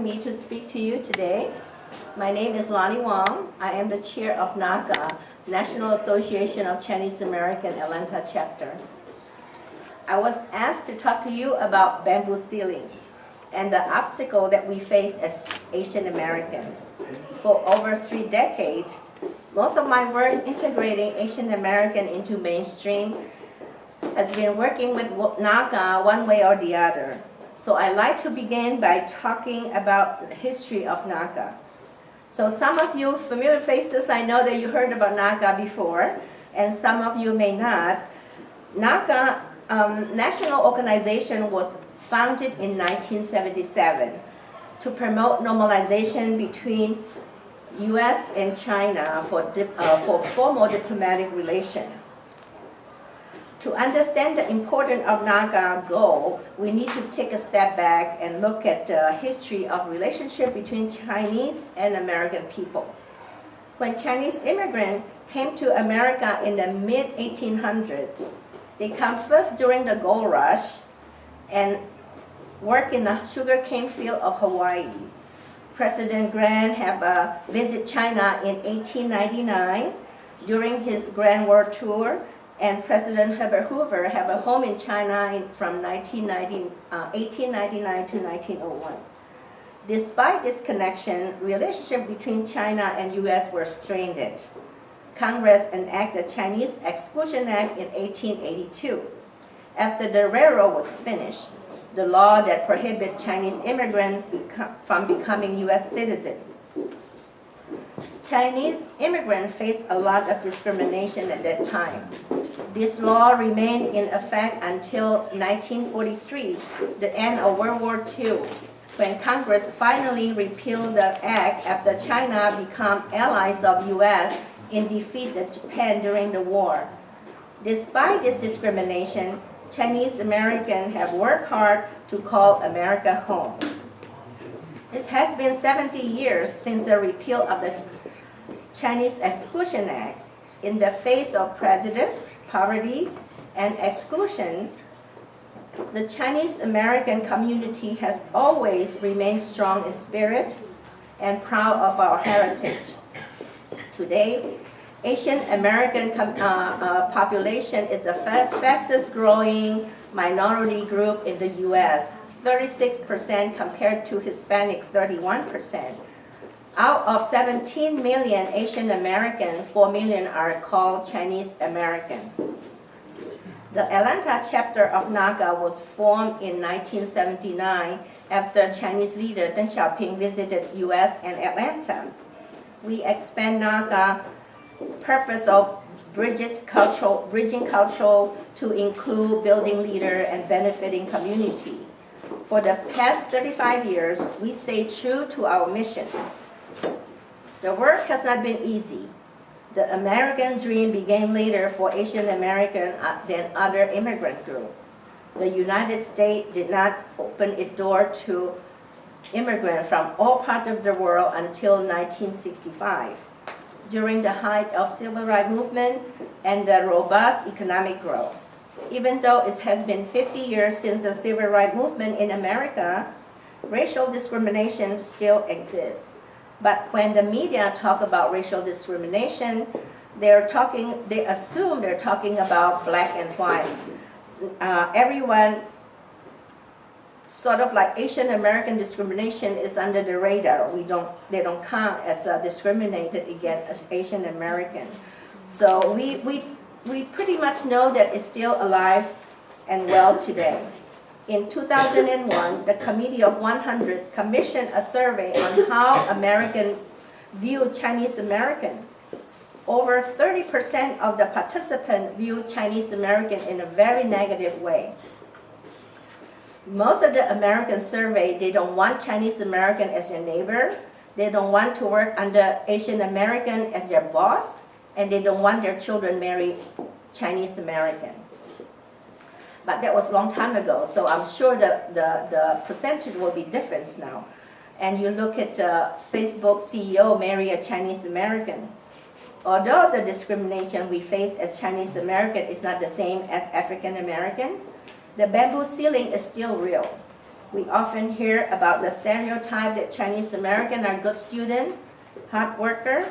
inviting me to speak to you today. My name is Lonnie Wong. I am the chair of NACA, National Association of Chinese American Atlanta chapter. I was asked to talk to you about bamboo ceiling and the obstacle that we face as Asian American. For over 3 decades, most of my work integrating Asian American into mainstream has been working with NACA one way or the other. So I'd like to begin by talking about the history of NACA. So some of you familiar faces, I know that you heard about NACA before, and some of you may not. NACA national organization was founded in 1977 to promote normalization between U.S. and China for formal diplomatic relations. To understand the importance of NACA goal, we need to take a step back and look at the history of relationship between Chinese and American people. When Chinese immigrants came to America in the mid-1800s, they come first during the gold rush and work in the sugarcane field of Hawaii. President Grant have visit China in 1899 during his Grand World Tour, and President Herbert Hoover have a home in China from 1899 to 1901. Despite this connection, relationship between China and U.S. were strained. Congress enacted the Chinese Exclusion Act in 1882. After the railroad was finished, the law that prohibited Chinese immigrants from becoming U.S. citizens. Chinese immigrants faced a lot of discrimination at that time. This law remained in effect until 1943, the end of World War II, when Congress finally repealed the act after China became allies of U.S. in defeat of Japan during the war. Despite this discrimination, Chinese Americans have worked hard to call America home. It has been 70 years since the repeal of the Chinese Exclusion Act. In the face of prejudice, poverty, and exclusion, the Chinese American community has always remained strong in spirit and proud of our heritage. Today, Asian American population is the fastest growing minority group in the U.S., 36% compared to Hispanic 31%. Out of 17 million Asian American, 4 million are called Chinese American. The Atlanta chapter of NACA was formed in 1979 after Chinese leader Deng Xiaoping visited U.S. and Atlanta. We expand NACA purpose of bridging cultural to include building leader and benefiting community. For the past 35 years, we stay true to our mission. The work has not been easy. The American dream began later for Asian American than other immigrant groups. The United States did not open its door to immigrants from all parts of the world until 1965, during the height of civil rights movement and the robust economic growth. Even though it has been 50 years since the civil rights movement in America, racial discrimination still exists. But when the media talk about racial discrimination, they assume they're talking about black and white. Everyone sort of like Asian American discrimination is under the radar. They don't count as discriminated against Asian American. So we pretty much know that it's still alive and well today. In 2001, the Committee of 100 commissioned a survey on how Americans view Chinese American. Over 30% of the participants view Chinese American in a very negative way. Most of the Americans surveyed, they don't want Chinese American as their neighbor, they don't want to work under Asian American as their boss, and they don't want their children marry Chinese American. But that was a long time ago, so I'm sure the percentage will be different now. And you look at Facebook CEO marry a Chinese American. Although the discrimination we face as Chinese American is not the same as African American, the bamboo ceiling is still real. We often hear about the stereotype that Chinese American are good student, hard worker.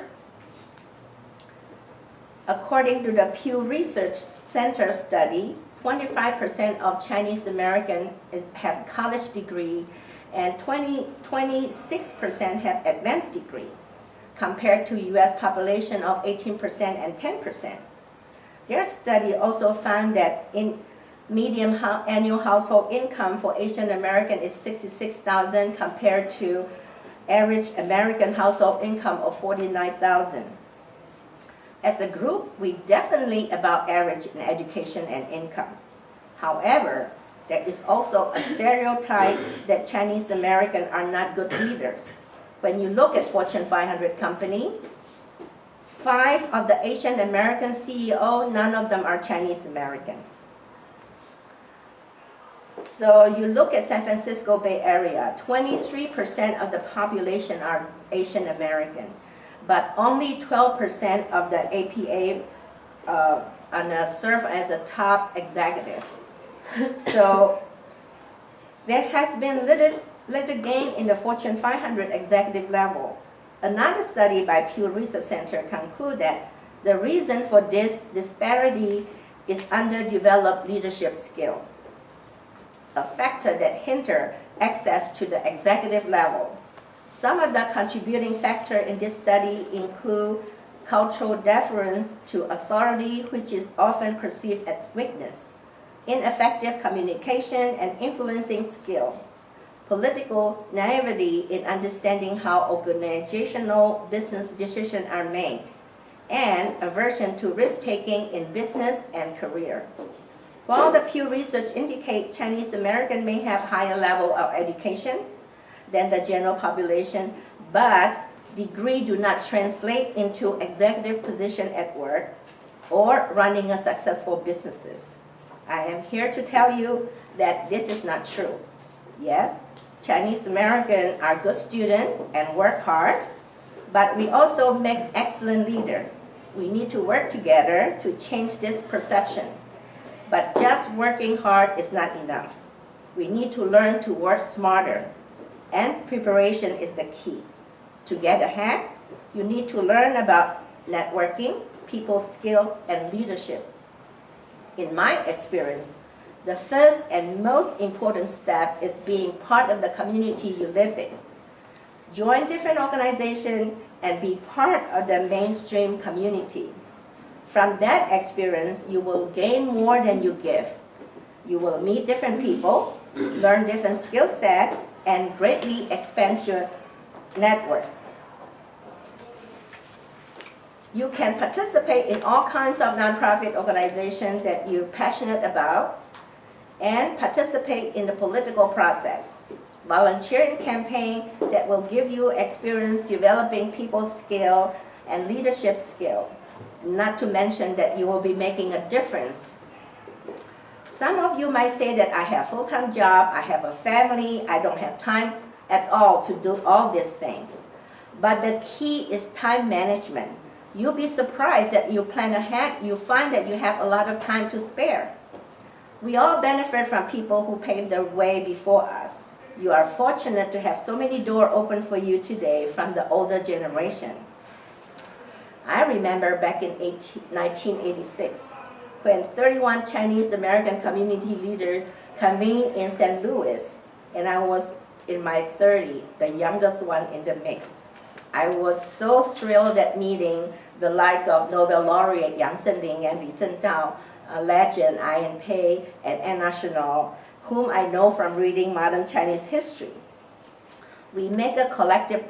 According to the Pew Research Center study, 25% of Chinese American have college degree and 26% have advanced degree, compared to US population of 18% and 10%. Their study also found that in median annual household income for Asian American is $66,000 compared to average American household income of $49,000. As a group, we definitely above average in education and income. However, there is also a stereotype that Chinese American are not good leaders. When you look at Fortune 500 company, 5 of the Asian American CEO, none of them are Chinese American. So you look at San Francisco Bay Area, 23% of the population are Asian American, but only 12% of the APA serve as a top executive. So there has been little gain in the Fortune 500 executive level. Another study by Pew Research Center concludes that the reason for this disparity is underdeveloped leadership skill, a factor that hinders access to the executive level. Some of the contributing factors in this study include cultural deference to authority, which is often perceived as weakness, ineffective communication and influencing skill, political naivety in understanding how organizational business decisions are made, and aversion to risk-taking in business and career. While the Pew Research indicates Chinese American may have higher level of education than the general population, but degree do not translate into executive position at work or running a successful businesses. I am here to tell you that this is not true. Yes, Chinese American are good students and work hard, but we also make excellent leaders. We need to work together to change this perception. But just working hard is not enough. We need to learn to work smarter, and preparation is the key. To get ahead, you need to learn about networking, people skill, and leadership. In my experience, the first and most important step is being part of the community you live in. Join different organizations and be part of the mainstream community. From that experience, you will gain more than you give. You will meet different people, learn different skill sets, and greatly expand your network. You can participate in all kinds of nonprofit organizations that you're passionate about and participate in the political process. Volunteer in campaign that will give you experience developing people skill and leadership skill. Not to mention that you will be making a difference. Some of you might say that I have a full-time job, I have a family, I don't have time at all to do all these things. But the key is time management. You'll be surprised that you plan ahead, you find that you have a lot of time to spare. We all benefit from people who paved the way before us. You are fortunate to have so many doors open for you today from the older generation. I remember back in 1986, when 31 Chinese American community leaders convened in St. Louis, and I was in my 30s, the youngest one in the mix. I was so thrilled at meeting the like of Nobel laureate Yang Senling and Li Zhengdao, legend Ian Pei and Anna Chanel, whom I know from reading modern Chinese history. We make a collective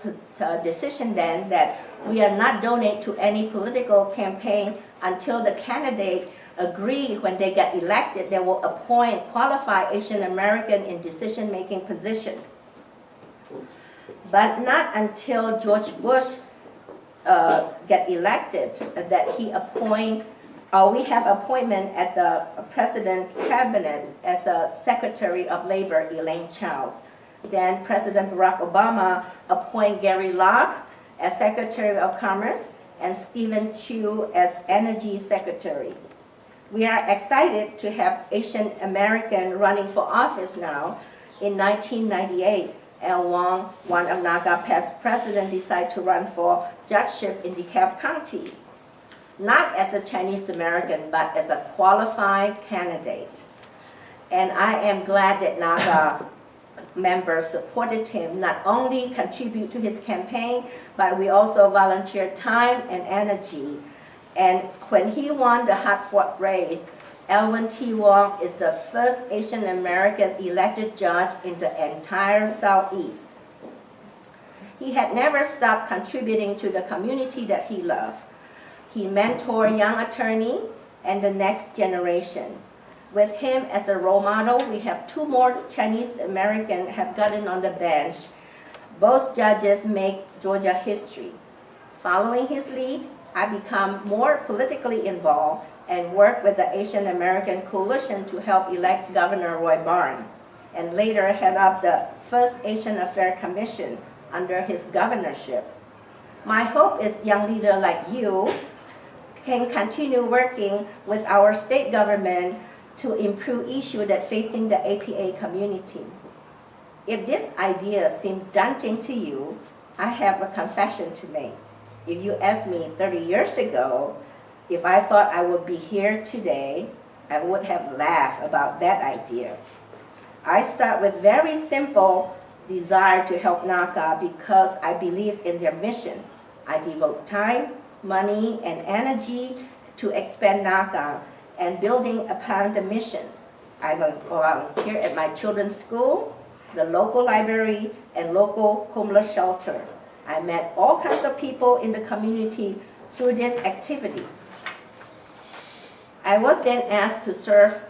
decision then that we are not donate to any political campaign until the candidate agree when they get elected, they will appoint qualified Asian American in decision-making position. But not until George Bush get elected that he appoint, or we have appointment at the President Cabinet as a Secretary of Labor, Elaine Chao. Then President Barack Obama appoint Gary Locke as Secretary of Commerce and Stephen Chu as Energy Secretary. We are excited to have Asian American running for office now, In 1998, Al Wong, one of NACA past presidents, decided to run for judgeship in DeKalb County, not as a Chinese American, but as a qualified candidate. And I am glad that NACA members supported him, not only contribute to his campaign, but we also volunteered time and energy. And when he won the Hartford race, Alvin T. Wong is the first Asian American elected judge in the entire Southeast. He had never stopped contributing to the community that he loved. He mentored young attorneys and the next generation. With him as a role model, we have 2 more Chinese Americans have gotten on the bench. Both judges make Georgia history. Following his lead, I become more politically involved and work with the Asian American Coalition to help elect Governor Roy Barnes, and later head up the first Asian Affairs Commission under his governorship. My hope is young leaders like you can continue working with our state government to improve issues that facing the APA community. If this idea seems daunting to you, I have a confession to make. If you asked me 30 years ago if I thought I would be here today, I would have laughed about that idea. I start with very simple desire to help NACA because I believe in their mission. I devote time, money, and energy to expand NACA and building upon the mission. I volunteer at my children's school, the local library, and local homeless shelter. I met all kinds of people in the community through this activity. I was then asked to serve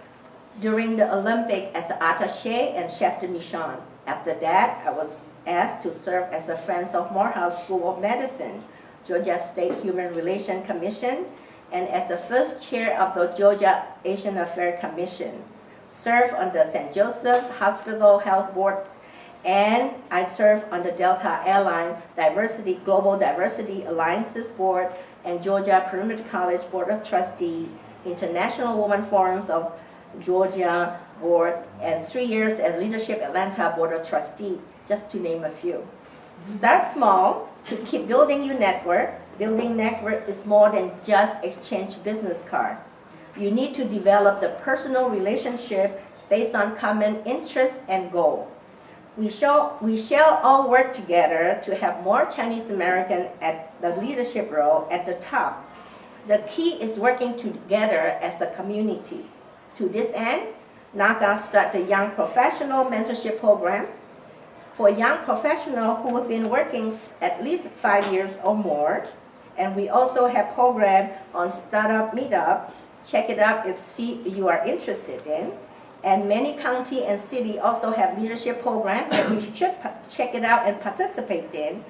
during the Olympic as an attaché and chef de mission. After that, I was asked to serve as a Friends of Morehouse School of Medicine, Georgia State Human Relations Commission, and as the first chair of the Georgia Asian Affairs Commission. Served on the St. Joseph Hospital Health Board, and I served on the Delta Airline Global Diversity Alliances Board and Georgia Perimeter College Board of Trustees, International Women Forums of Georgia Board, and 3 years at Leadership Atlanta Board of Trustees, just to name a few. Start small to keep building your network. Building network is more than just exchange business card. You need to develop the personal relationship based on common interests and goal. We shall all work together to have more Chinese American at the leadership role at the top. The key is working together as a community. To this end, NACA started the Young Professional Mentorship Program for young professionals who have been working at least 5 years or more. And we also have program on Startup Meetup. Check it out if you are interested in. And many county and city also have leadership programs that you should check it out and participate in.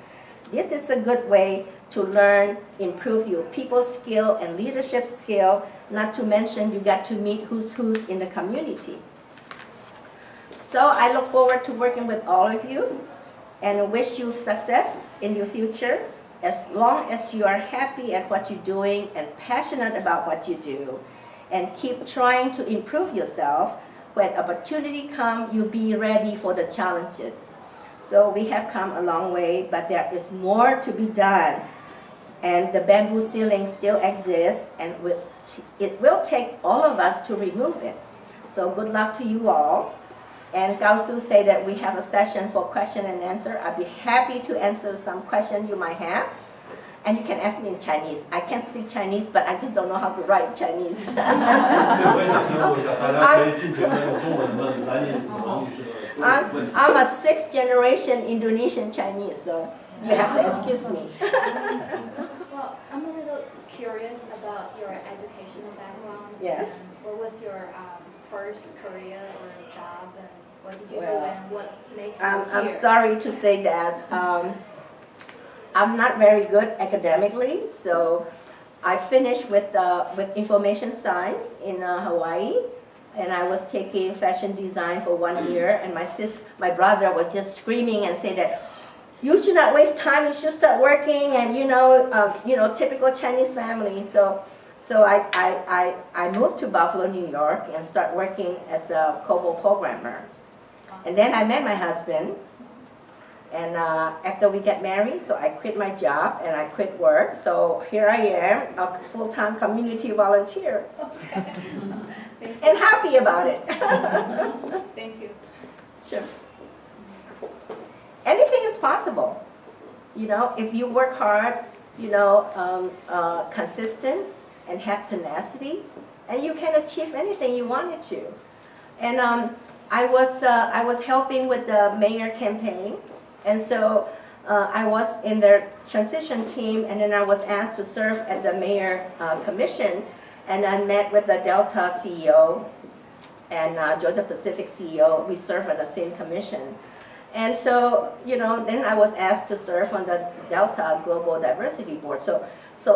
This is a good way to learn, improve your people skill and leadership skill, not to mention you got to meet who's in the community. So I look forward to working with all of you and wish you success in your future. As long as you are happy at what you're doing and passionate about what you do, and keep trying to improve yourself, when opportunity comes, you'll be ready for the challenges. So we have come a long way, but there is more to be done. And the bamboo ceiling still exists, and it will take all of us to remove it. So good luck to you all. And Gao Su said that we have a session for question and answer. I'd be happy to answer some questions you might have. And you can ask me in Chinese. I can speak Chinese, but I just don't know how to write Chinese. I'm a 6th generation Indonesian Chinese, so you have to excuse me. Well, I'm a little curious about your educational background. Yes. What was your first career or job, and what did you do, and what made you I'm sorry to say that I'm not very good academically, so I finished with information science in Hawaii, and I was taking fashion design for 1 year, and my brother was just screaming and saying that you should not waste time, you should start working, and typical Chinese family. So I moved to Buffalo, New York, and started working as a COBOL programmer. And then I met my husband, and after we get married, so I quit my job and I quit work. So here I am, a full-time community volunteer, and happy about it. Thank you. Sure. Anything is possible. You know, if you work hard, you know, consistent and have tenacity, and you can achieve anything you wanted to. And I was helping with the mayor campaign, and so I was in their transition team, and then I was asked to serve at the mayor commission, and I met with the Delta CEO and Georgia Pacific CEO. We serve on the same commission. And so, you know, then I was asked to serve on the Delta Global Diversity Board. So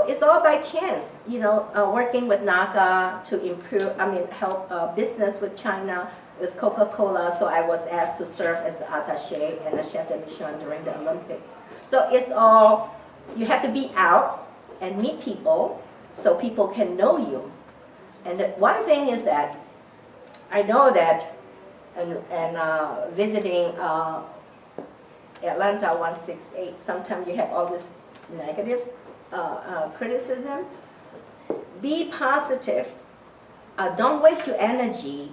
it's all by chance, you know, working with NACA to improve, help business with China, with Coca-Cola. So I was asked to serve as the attaché and the chef de mission during the Olympic. So it's all, you have to be out and meet people so people can know you. And one thing is that I know that and visiting Atlanta168, sometimes you have all this negative criticism. Be positive. Don't waste your energy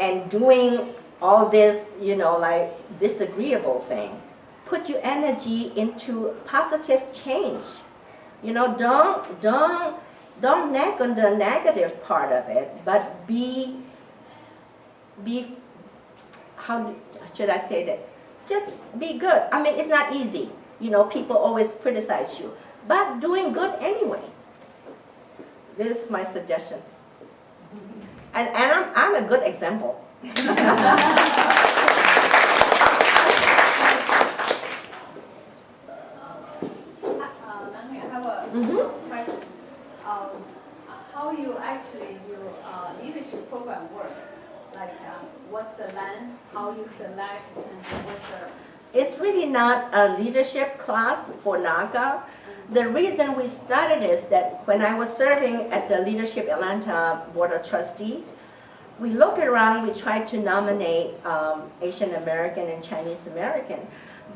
and doing all this, you know, like disagreeable thing. Put your energy into positive change. You know, don't nag on the negative part of it, but be how should I say that? Just be good. I mean, it's not easy. You know, people always criticize you, but doing good anyway. This is my suggestion. And I'm a good example. I have a question. How your leadership program works? Like, what's the lens? How you select? And what's the? It's really not a leadership class for NACA. The reason we started is that when I was serving at the Leadership Atlanta Board of Trustees, we look around, we try to nominate Asian American and Chinese American,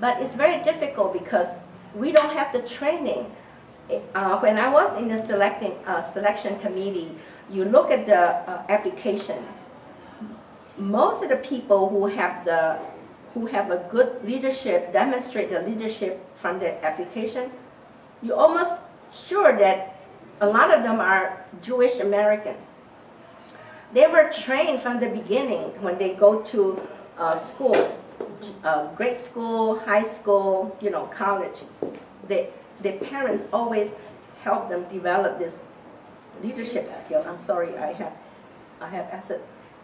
but it's very difficult because we don't have the training. When I was in the selection committee, you look at the application. Most of the people who have a good leadership, demonstrate the leadership from their application, you're almost sure that a lot of them are Jewish American. They were trained from the beginning when they go to school, grade school, high school, you know, college. Their parents always help them develop this leadership skill. I'm sorry, I have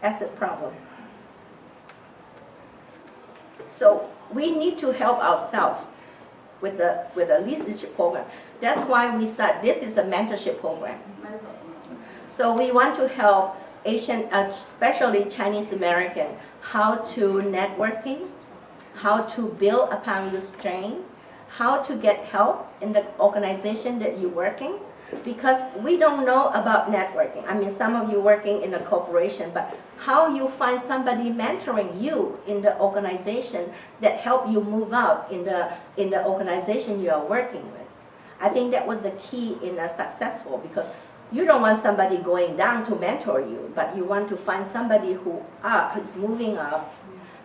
acid problem. So we need to help ourselves with the leadership program. That's why we start. This is a mentorship program. So we want to help Asian, especially Chinese American, how to networking, how to build upon your strength, how to get help in the organization that you're working, because we don't know about networking. I mean, some of you working in a corporation, but how you find somebody mentoring you in the organization that help you move up in the organization you are working with. I think that was the key in a successful, because you don't want somebody going down to mentor you, but you want to find somebody who's moving up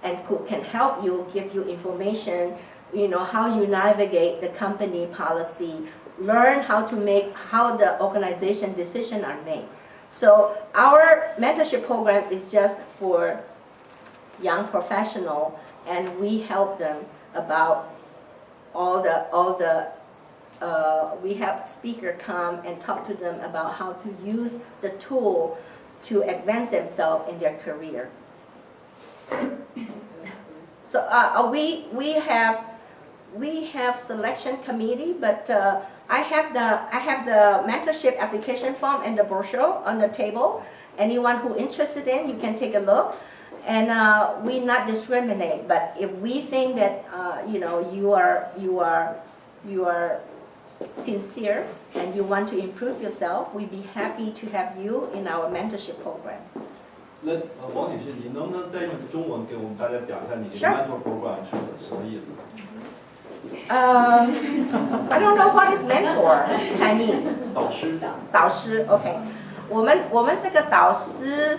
and who can help you, give you information, you know, how you navigate the company policy, learn how the organization decisions are made. So our mentorship program is just for young professionals, and we help them about we have speakers come and talk to them about how to use the tool to advance themselves in their career. So we have selection committee, but I have the mentorship application form and the brochure on the table. Anyone who interested in, you can take a look. And we not discriminate, but if we think that you know, you are sincere and you want to improve yourself, we'd be happy to have you in our mentorship program. 那王女士，你能不能再用中文给我们大家讲一下你这个 Sure. mentor program 是什么意思？ I don't know what is mentor Chinese. 导师。导师 ，OK。我们这个导师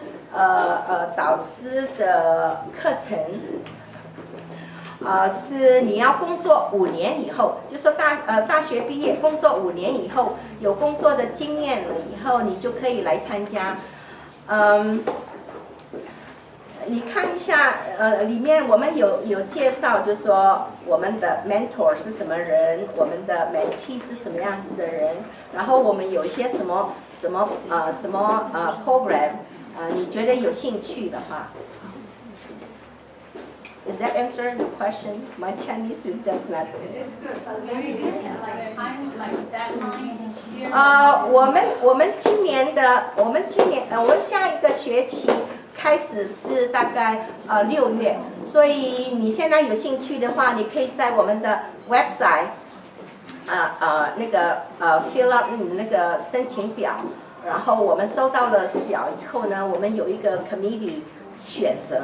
的课程，是你要工作5年以后，就说大学毕业工作5年以后，有工作的经验了以后，你就可以来参加。你看一下，里面我们有介绍，就是说我们的 mentor 是什么人，我们的 mentee 是什么样子的人，然后我们有一些什么program，你觉得有兴趣的话。Does that answer your question? My Chinese is just not good. It's good, but maybe this can like time like deadline each year. 我们今年我们下一个学期开始是大概6月，所以你现在有兴趣的话，你可以在我们的 website fill out 那个申请表，然后我们收到了表以后呢，我们有一个 committee 选择。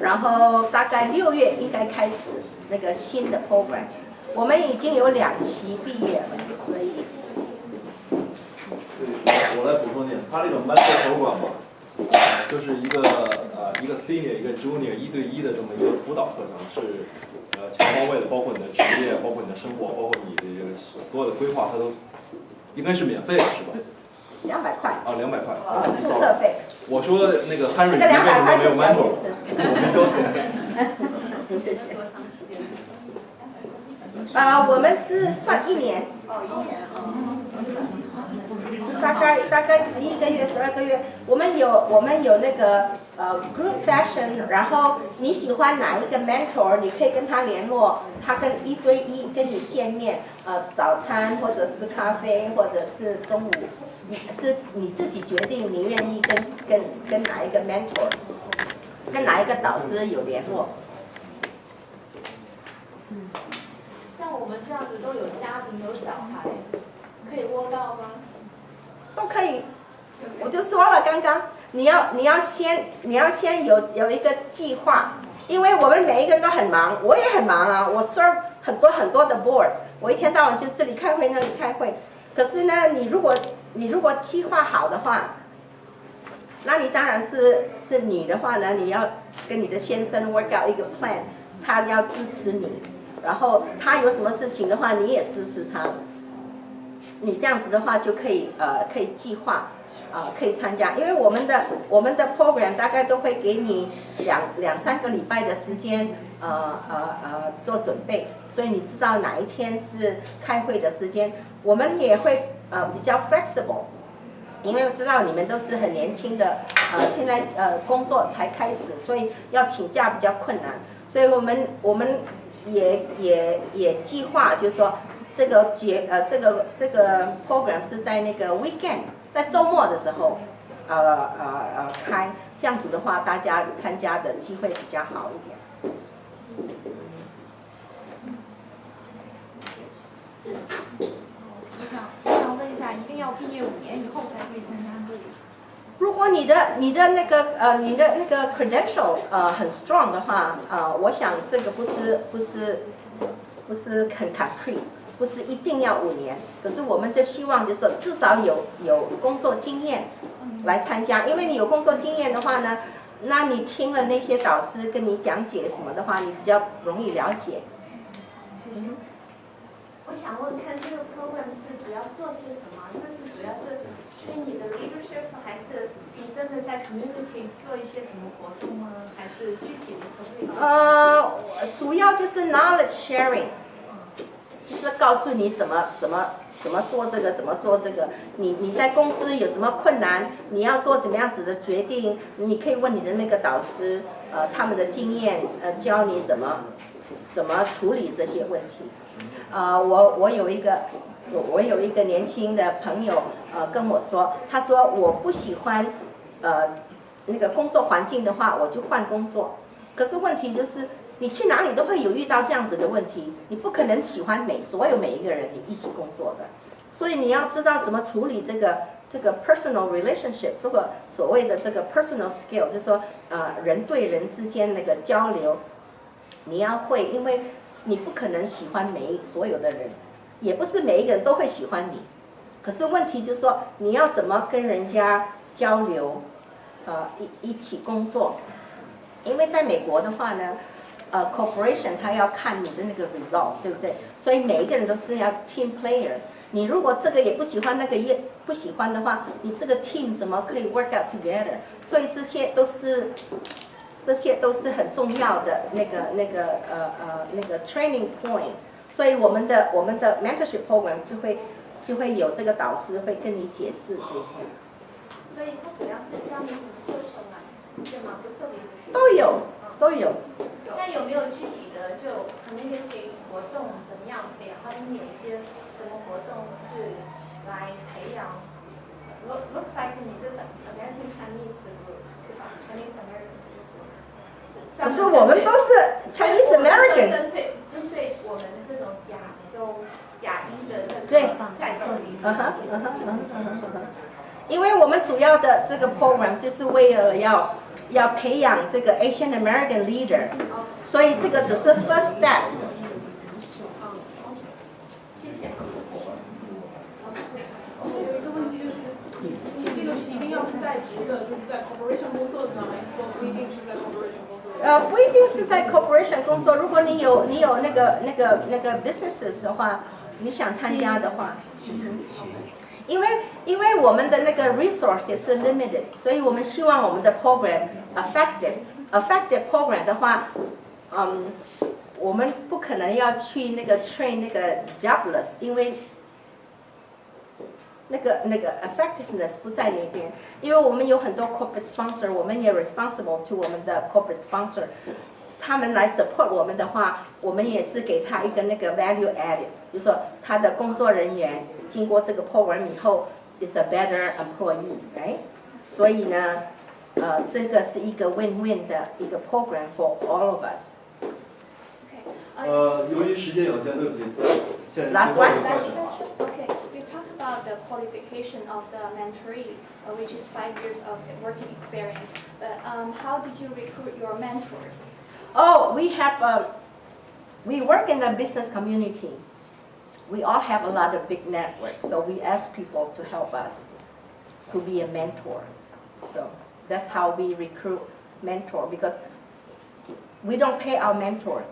然后大概6月应该开始那个新的 program， 我们已经有2期毕业了，所以。我来补充点，他这种 mentor program 嘛，就是一个 senior 一个 junior 1对1的这么一个辅导课程，是全方位的，包括你的职业，包括你的生活，包括你的这个所有的规划，它都应该是免费的，是吧？200块。啊，200块。注册费。我说那个 Henry 您为什么没有 mentor？ 我没交钱。谢谢。我们是算1年。1年啊。大概11个月、12个月，我们有那个group session， 然后你喜欢哪一个 mentor， 你可以跟他联络，他跟1对1跟你见面，早餐或者是咖啡或者是中午，是你自己决定你愿意跟哪一个 mentor， 跟哪一个导师有联络。像我们这样子都有家庭有小孩，可以窝到吗？都可以，我就说了，刚刚你要先有一个计划，因为我们每一个人都很忙，我也很忙啊，我 serve 很多的 board， 我一天到晚就这里开会那里开会，可是呢，你如果计划好的话，那你当然是你的话呢，你要跟你的先生 work out 一个 plan， 他要支持你，然后他有什么事情的话，你也支持他。你这样子的话就可以计划，可以参加，因为我们的 program 大概都会给你两三个礼拜的时间，做准备，所以你知道哪一天是开会的时间，我们也会比较 flexible， 因为我知道你们都是很年轻的，现在工作才开始，所以要请假比较困难，所以我们也计划就是说。这个 program 是在那个 weekend， 在周末的时候，开，这样子的话，大家参加的机会比较好一点。我想问一下，一定要毕业5年以后才可以参加吗？如果你的那个 credential 很 strong 的话，我想这个不是很 concrete。不是一定要5年，可是我们就希望就是说至少有工作经验来参加，因为你有工作经验的话呢，那你听了那些导师跟你讲解什么的话，你比较容易了解。我想问看这个 program 是主要做些什么？这是主要是吹你的 leadership， 还是你真的在 community 做一些什么活动吗？还是具体的可不可以？主要就是 knowledge sharing。就是告诉你怎么做这个，怎么做这个。你在公司有什么困难，你要做怎么样子的决定，你可以问你的那个导师，他们的经验，教你怎么处理这些问题。我有一个年轻的朋友，跟我说，他说我不喜欢那个工作环境的话，我就换工作。可是问题就是。你去哪里都会有遇到这样子的问题，你不可能喜欢所有每一个人你一起工作的，所以你要知道怎么处理这个 personal relationship， 这个所谓的这个 personal skill， 就是说人对人之间那个交流，你要会，因为你不可能喜欢所有的人，也不是每一个人都会喜欢你。可是问题就是说，你要怎么跟人家交流，一起工作？因为在美国的话呢，corporation 它要看你的那个 result， 对不对？所以每一个人都是要 team player。你如果这个也不喜欢，那个也不喜欢的话，你这个 team 怎么可以 work out together？ 所以这些都是很重要的那个 training point。所以我们的 mentorship program 就会有这个导师会跟你解释这些。所以它主要是教你怎么socialize，对吗？不是leadership。都有。那有没有具体的就community活动怎么样培养？他们有一些什么活动是来培养 ？Looks like 你这是 American Chinese 的 group 是吧 ？Chinese American group。可是我们都是 Chinese American。针对我们这种亚裔的那对个在座的。因为我们主要的这个 program 就是为了要培养这个 Asian American leader， 所以这个只是 first step。谢谢。有一个问题就是，你这个是一定要是在职的，就是在 corporation 工作的呢，还是说不一定是在 corporation 工作的？不一定是在 corporation 工作，如果你有那个 businesses 的话，你想参加的话。因为我们的那个 resource 也是 limited， 所以我们希望我们的 program effective program 的话，我们不可能要去那个 train 那个 jobless， 因为那个 effectiveness 不在那边，因为我们有很多 corporate sponsor， 我们也 responsible to 我们的 corporate sponsor， 他们来 support 我们的话，我们也是给他一个那个 value added， 就是说他的工作人员经过这个 program 以后 is a better employee，right？ 所以呢，这个是一个 win-win 的一个 program for all of us。由于时间有限，对不起，现在 Last 最后 one 一个 Last question 啊。 question. Okay, we talked about the qualification of the mentoree, which is 5 years of working experience. But how did you recruit your mentors? Oh, we work in the business community. We all have a lot of big networks, so we ask people to help us to be a mentor. So that's how we recruit mentor, because we don't pay our mentor.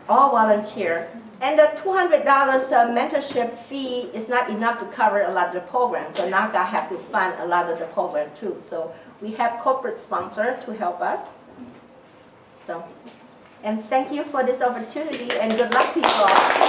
All volunteer. And the $200 mentorship fee is not enough to cover a lot of the programs. So NAGA have to fund a lot of the program too. So we have corporate sponsor to help us. So, and thank you for this opportunity and good luck to you all.